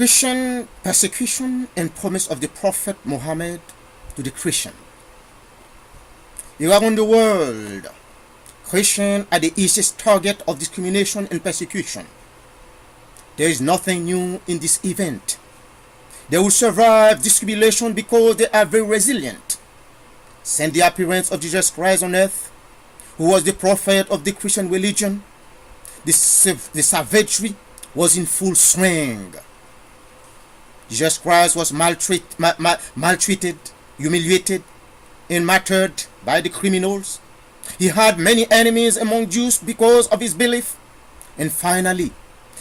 Christian persecution and promise of the Prophet Muhammad to the Christian. Around the world, Christians are the easiest target of discrimination and persecution. There is nothing new in this event. They will survive discrimination because they are very resilient. Since the appearance of Jesus Christ on earth, who was the prophet of the Christian religion, the savagery was in full swing. Jesus Christ was maltreated, humiliated, and martyred by the criminals. He had many enemies among Jews because of his belief. And finally,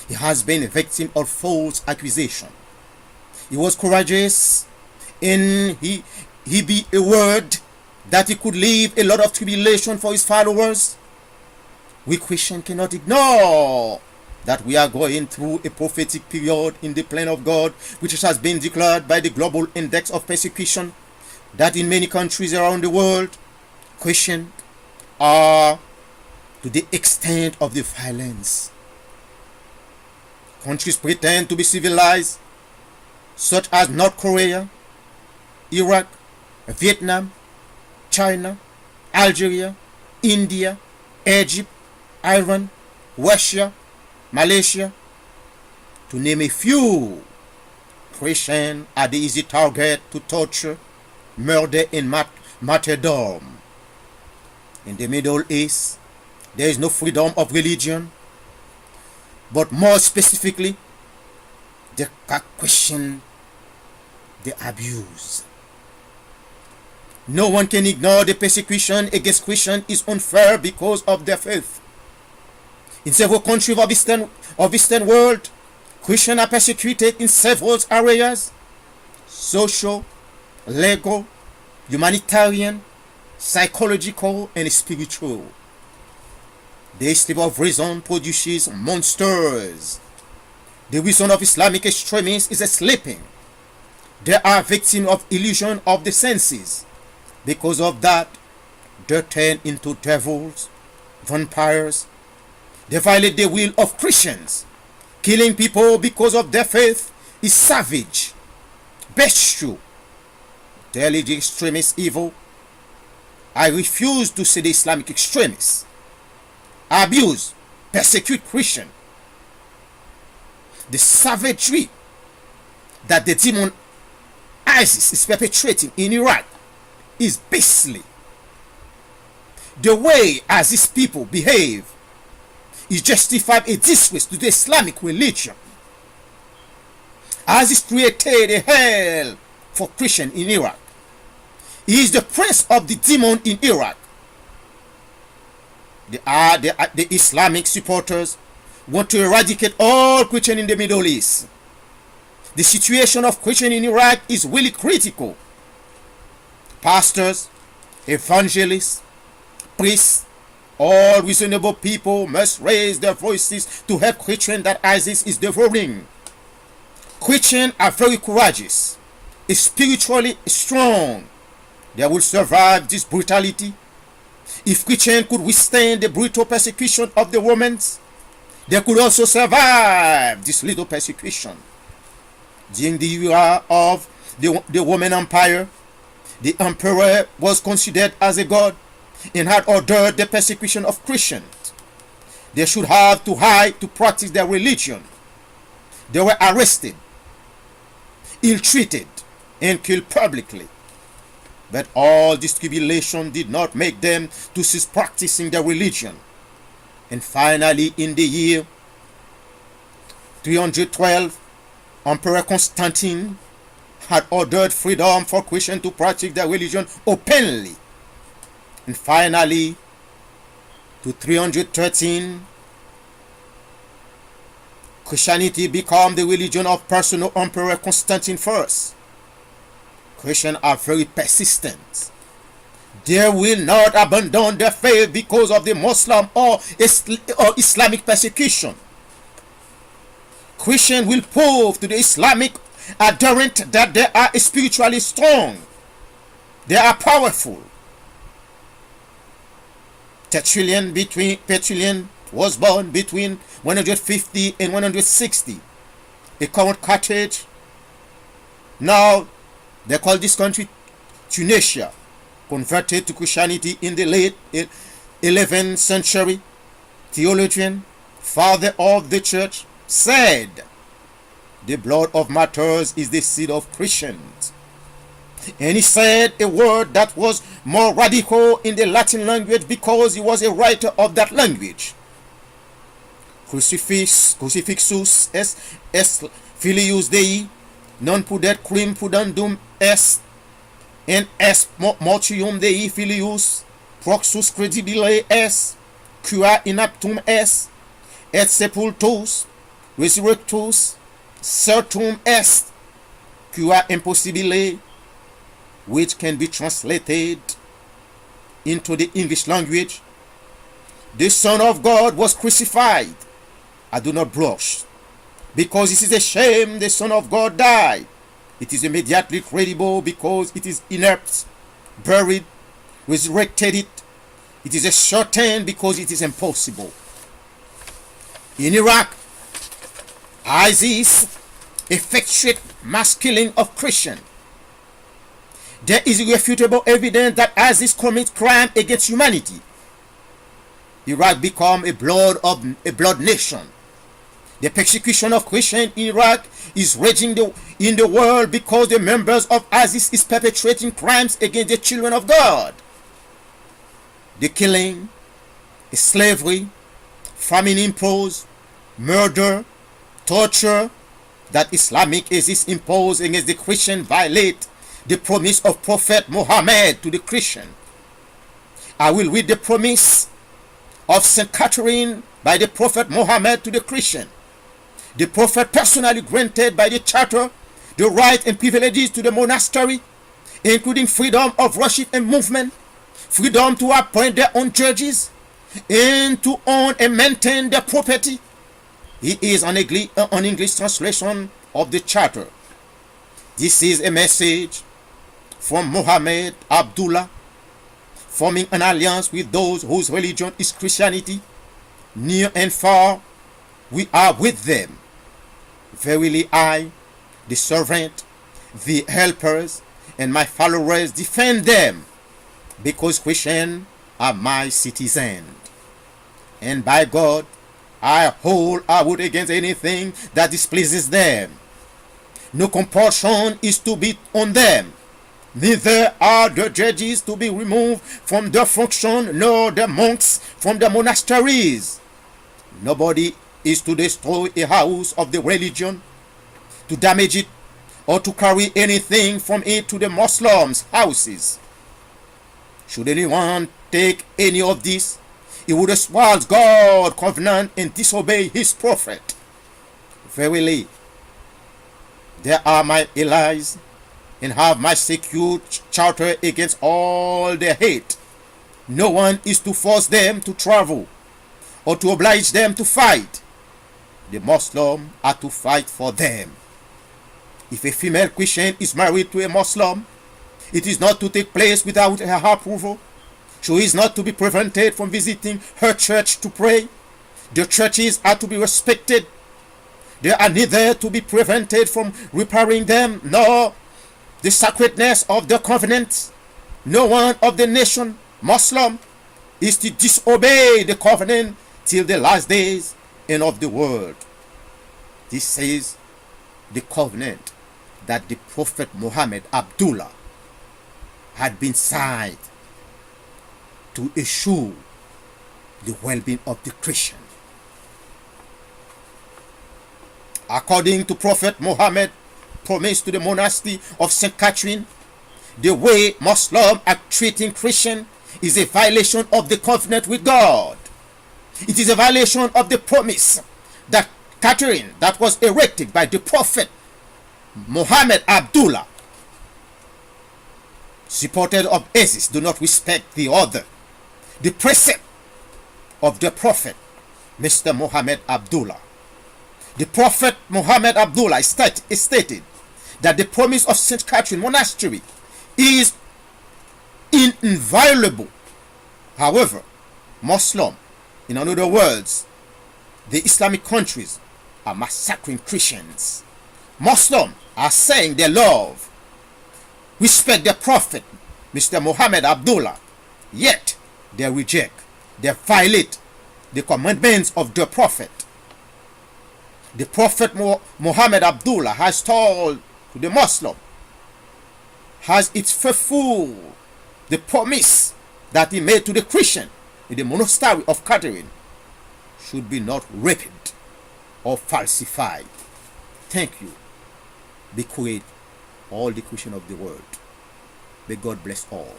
he has been a victim of false accusation. He was courageous, and he be a word that he could leave a lot of tribulation for his followers. We Christians cannot ignore that we are going through a prophetic period in the plan of God, which has been declared by the Global Index of Persecution, that in many countries around the world, Christians are to the extent of the violence. Countries pretend to be civilized, such as North Korea, Iraq, Vietnam, China, Algeria, India, Egypt, Iran, Russia, Malaysia, to name a few. Christians are the easy target to torture, murder, and martyrdom. In the Middle East, there is no freedom of religion, but more specifically, the question, the abuse. No one can ignore the persecution against Christians is unfair because of their faith. In several countries of Eastern world, Christians are persecuted in several areas: social, legal, humanitarian, psychological, and spiritual. This type of reason produces monsters. The reason of Islamic extremists is sleeping. They are victims of illusion of the senses. Because of that, they turn into devils, vampires. They violate the will of Christians. Killing people because of their faith is savage, bestial. Daily the extremist evil. I refuse to see the Islamic extremists abuse, persecute Christians. The savagery that the demon ISIS is perpetrating in Iraq is beastly. The way as these people behave is justified a disgrace to the Islamic religion. ISIS created a hell for Christians in Iraq. He is the prince of the demon in Iraq. The Islamic supporters want to eradicate all Christians in the Middle East. The situation of Christians in Iraq is really critical. Pastors, evangelists, priests, all reasonable people must raise their voices to help Christians that ISIS is devouring. Christians are very courageous, spiritually strong. They will survive this brutality. If Christians could withstand the brutal persecution of the Romans, they could also survive this little persecution. During the era of the Roman Empire, the emperor was considered as a god and had ordered the persecution of Christians. They should have to hide to practice their religion. They were arrested, ill-treated, and killed publicly. But all this tribulation did not make them to cease practicing their religion. And finally, in the year 312, Emperor Constantine had ordered freedom for Christians to practice their religion openly. And finally, to 313, Christianity became the religion of personal Emperor Constantine I. Christians are very persistent. They will not abandon their faith because of the Muslim or Islamic persecution. Christians will prove to the Islamic adherent that they are spiritually strong. They are powerful. Tertullian was born between 150 and 160. a current Carthage. Now, they call this country Tunisia, converted to Christianity in the late 11th century. Theologian, father of the church, said, "The blood of martyrs is the seed of Christians." And he said a word that was more radical in the Latin language because he was a writer of that language. Crucifixus est filius Dei, non pudet quim pudendum est, and est mortium Dei filius, proxus credibile est, qua inaptum est, et sepultus, resurrectus, certum est, qua impossibile, which can be translated into the English language. The Son of God was crucified. I do not blush, because it is a shame the Son of God died. It is immediately credible because it is inert, buried, resurrected it. It is a certain because it is impossible. In Iraq, ISIS effectuated mass killing of Christians. There is irrefutable evidence that ISIS commits crime against humanity. Iraq became a blood nation. The persecution of Christians in Iraq is raging in the world because the members of ISIS is perpetrating crimes against the children of God. The killing, slavery, famine imposed, murder, torture that Islamic ISIS imposed against the Christian violate the promise of Prophet Muhammad to the Christian. I will read the promise of St. Catherine by the Prophet Muhammad to the Christian. The Prophet personally granted by the charter the right and privileges to the monastery, including freedom of worship and movement, freedom to appoint their own judges, and to own and maintain their property. It is an English translation of the charter. This is a message from Muhammad Abdullah, forming an alliance with those whose religion is Christianity. Near and far, we are with them. Verily I, the servant, the helpers, and my followers defend them, because Christians are my citizens. And by God, I hold out against anything that displeases them. No compulsion is to be on them. Neither are the judges to be removed from their function, nor the monks from the monasteries. Nobody is to destroy a house of the religion, to damage it, or to carry anything from it to the Muslims' houses. Should anyone take any of this, he would espouse God's covenant and disobey his prophet. Verily, they are my allies, and have my secure charter against all their hate. No one is to force them to travel or to oblige them to fight. The Muslims are to fight for them. If a female Christian is married to a Muslim, it is not to take place without her approval. She is not to be prevented from visiting her church to pray. The churches are to be respected. They are neither to be prevented from repairing them, nor the sacredness of the covenant. No one of the nation, Muslim, is to disobey the covenant till the last days and of the world. This is the covenant that the Prophet Muhammad Abdullah had been signed to assure the well-being of the Christian. According to Prophet Muhammad promised to the monastery of St. Catherine, the way Muslims are treating Christians is a violation of the covenant with God. It is a violation of the promise that Catherine, that was erected by the Prophet Muhammad Abdullah, supporters of ISIS do not respect the other. The precept of the Prophet Mr. Muhammad Abdullah. The Prophet Muhammad Abdullah stated that the promise of St. Catherine Monastery is inviolable. However, Muslim, in other words, the Islamic countries, are massacring Christians Muslims are saying they love, respect the Prophet, Mr. Muhammad Abdullah, yet they reject, they violate the commandments of the Prophet. The Prophet Muhammad Abdullah has told to the Muslim, has its faithful, the promise that he made to the Christian in the monastery of Catherine should be not raped or falsified. Thank you. Be great, all the Christian of the world. May God bless all.